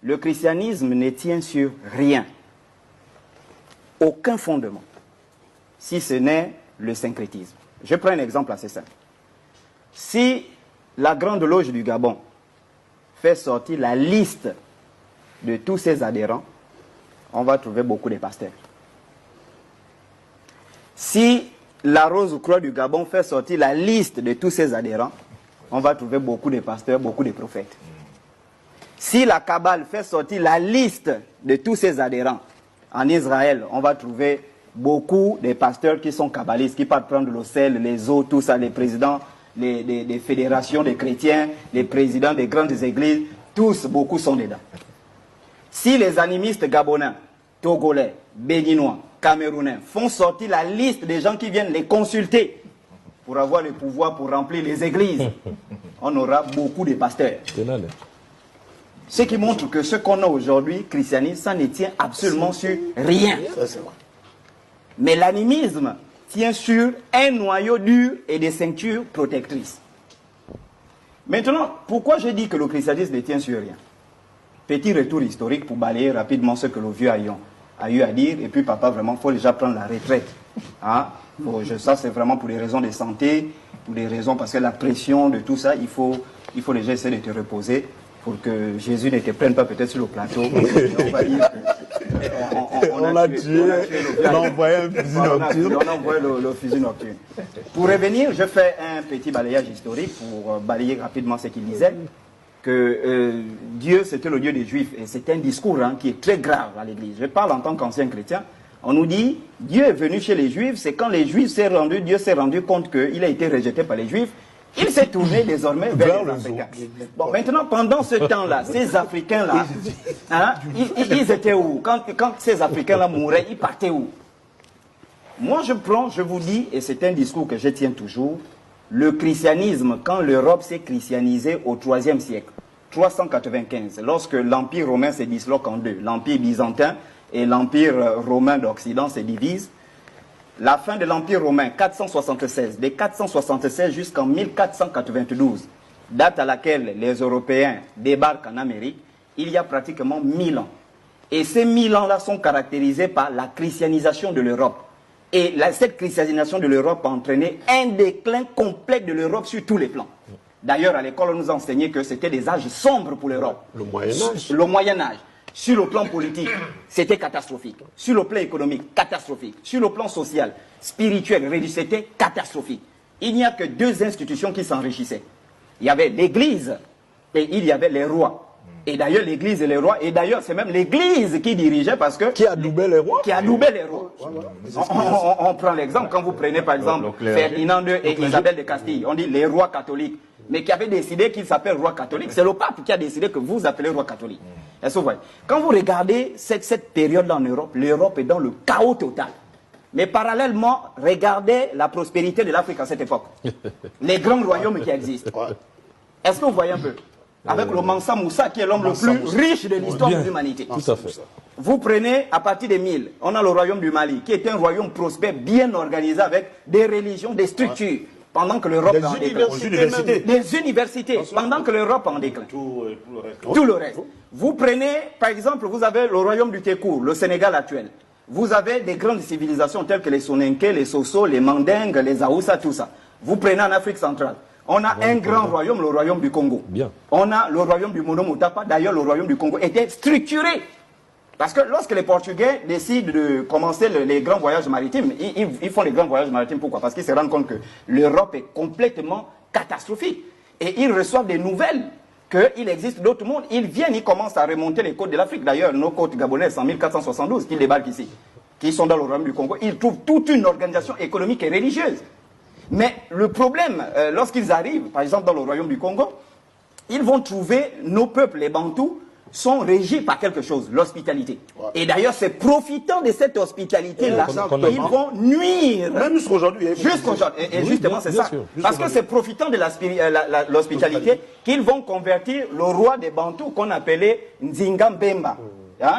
le christianisme ne tient sur rien, aucun fondement, si ce n'est le syncrétisme. Je prends un exemple assez simple. Si la Grande Loge du Gabon fait sortir la liste de tous ses adhérents, on va trouver beaucoup de pasteurs. Si la Rose-Croix du Gabon fait sortir la liste de tous ses adhérents, on va trouver beaucoup de pasteurs, beaucoup de prophètes. Si la Kabbale fait sortir la liste de tous ses adhérents en Israël, on va trouver beaucoup de pasteurs qui sont kabbalistes, qui partent prendre le sel, les eaux, tout ça, les présidents des fédérations des chrétiens, les présidents des grandes églises, tous, beaucoup sont dedans. Si les animistes gabonais, togolais, béninois, camerounais font sortir la liste des gens qui viennent les consulter pour avoir le pouvoir pour remplir les églises, on aura beaucoup de pasteurs. Ce qui montre que ce qu'on a aujourd'hui, christianisme, ça ne tient absolument sur rien. Mais l'animisme tient sur un noyau dur et des ceintures protectrices. Maintenant, pourquoi je dis que le christianisme ne tient sur rien? Petit retour historique pour balayer rapidement ce que le vieux a eu à dire. Et puis papa, vraiment, il faut déjà prendre la retraite. Hein? Ça, c'est vraiment pour des raisons de santé, pour des raisons parce que la pression de tout ça, il faut déjà essayer de te reposer pour que Jésus ne te prenne pas peut-être sur le plateau. On va dire on l'a tué, on a envoyé un fusil nocturne. On a envoyé le fusil nocturne. Pour revenir, je fais un petit balayage historique pour balayer rapidement ce qu'il disait. Que Dieu, c'était le Dieu des Juifs. Et c'est un discours qui est très grave à l'Église. Je parle en tant qu'ancien chrétien. On nous dit, Dieu est venu chez les Juifs, c'est quand les Juifs Dieu s'est rendu compte qu'il a été rejeté par les Juifs. Il s'est tourné désormais vers les Africains. Bon, maintenant, pendant ce temps-là, ces Africains-là, ils étaient où? Quand ces Africains-là mouraient, ils partaient où? Moi, je vous dis, et c'est un discours que je tiens toujours, le christianisme, quand l'Europe s'est christianisée au IIIe siècle, 395, lorsque l'Empire romain se disloque en deux, l'Empire byzantin et l'Empire romain d'Occident se divisent, la fin de l'Empire romain, 476, de 476 jusqu'en 1492, date à laquelle les Européens débarquent en Amérique, il y a pratiquement 1000 ans. Et ces 1000 ans-là sont caractérisés par la christianisation de l'Europe. Et cette christianisation de l'Europe a entraîné un déclin complet de l'Europe sur tous les plans. D'ailleurs, à l'école, on nous a enseigné que c'était des âges sombres pour l'Europe. Le Moyen-Âge. Le Moyen-Âge. Sur le plan politique, c'était catastrophique. Sur le plan économique, catastrophique. Sur le plan social, spirituel, religieux, c'était catastrophique. Il n'y a que deux institutions qui s'enrichissaient. Il y avait l'Église et il y avait les rois. Et d'ailleurs, l'Église et les rois, et d'ailleurs, c'est même l'Église qui dirigeait parce que... Qui adoubait les rois? Qui adoubait les rois. On prend l'exemple, quand vous prenez par exemple Ferdinand II et Isabelle de Castille, on dit les rois catholiques. Mais qui avait décidé qu'il s'appelle roi catholique, c'est le pape qui a décidé que vous appelez roi catholique. Est-ce que vous voyez? Quand vous regardez cette période-là en Europe, l'Europe est dans le chaos total. Mais parallèlement, regardez la prospérité de l'Afrique à cette époque. Les grands royaumes qui existent. Est-ce que vous voyez un peu? Avec le Mansa Moussa qui est l'homme le plus riche de l'histoire de l'humanité. Tout à fait. Vous prenez à partir des 1000, on a le royaume du Mali, qui est un royaume prospère, bien organisé, avec des religions, des structures. Pendant que l'Europe est en déclin. Des universités, pendant que l'Europe est en déclin. Tout le reste. Vous prenez, par exemple, vous avez le royaume du Tékour, le Sénégal actuel. Vous avez des grandes civilisations telles que les Soninké, les Soso, les Mandingues, les Aoussa, tout ça. Vous prenez en Afrique centrale. On a un grand royaume, le royaume du Congo. Bien. On a le royaume du Monomotapa. D'ailleurs, le royaume du Congo était structuré. Parce que lorsque les Portugais décident de commencer les grands voyages maritimes, ils font les grands voyages maritimes, pourquoi? Parce qu'ils se rendent compte que l'Europe est complètement catastrophique. Et ils reçoivent des nouvelles qu'il existe d'autres mondes. Ils viennent, ils commencent à remonter les côtes de l'Afrique. D'ailleurs, nos côtes gabonaises en 1472, qui débarquent ici, qui sont dans le royaume du Congo, ils trouvent toute une organisation économique et religieuse. Mais le problème, lorsqu'ils arrivent, par exemple dans le royaume du Congo, ils vont trouver nos peuples, les Bantous, sont régis par quelque chose, l'hospitalité. Ouais. Et d'ailleurs, c'est profitant de cette hospitalité-là qu'ils vont nuire. Même jusqu'aujourd'hui. Jusqu'aujourd'hui. Et justement, c'est ça. Parce que c'est profitant de l'hospitalité qu'ils vont convertir le roi des Bantous qu'on appelait Nzinga Mbemba,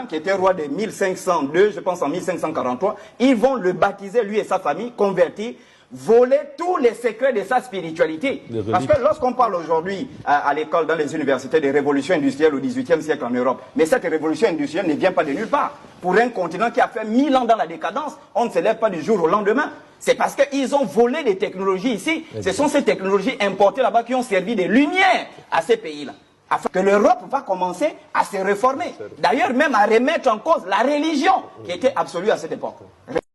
qui était roi de 1502, je pense en 1543. Ils vont le baptiser, lui et sa famille, convertir voler tous les secrets de sa spiritualité. Parce que lorsqu'on parle aujourd'hui à l'école, dans les universités, de révolution industrielle au XVIIIe siècle en Europe, mais cette révolution industrielle ne vient pas de nulle part. Pour un continent qui a fait 1000 ans dans la décadence, on ne se lève pas du jour au lendemain. C'est parce qu'ils ont volé des technologies ici. Ce sont ces technologies importées là-bas qui ont servi de lumière à ces pays-là. Afin que l'Europe va commencer à se réformer. D'ailleurs, même à remettre en cause la religion qui était absolue à cette époque.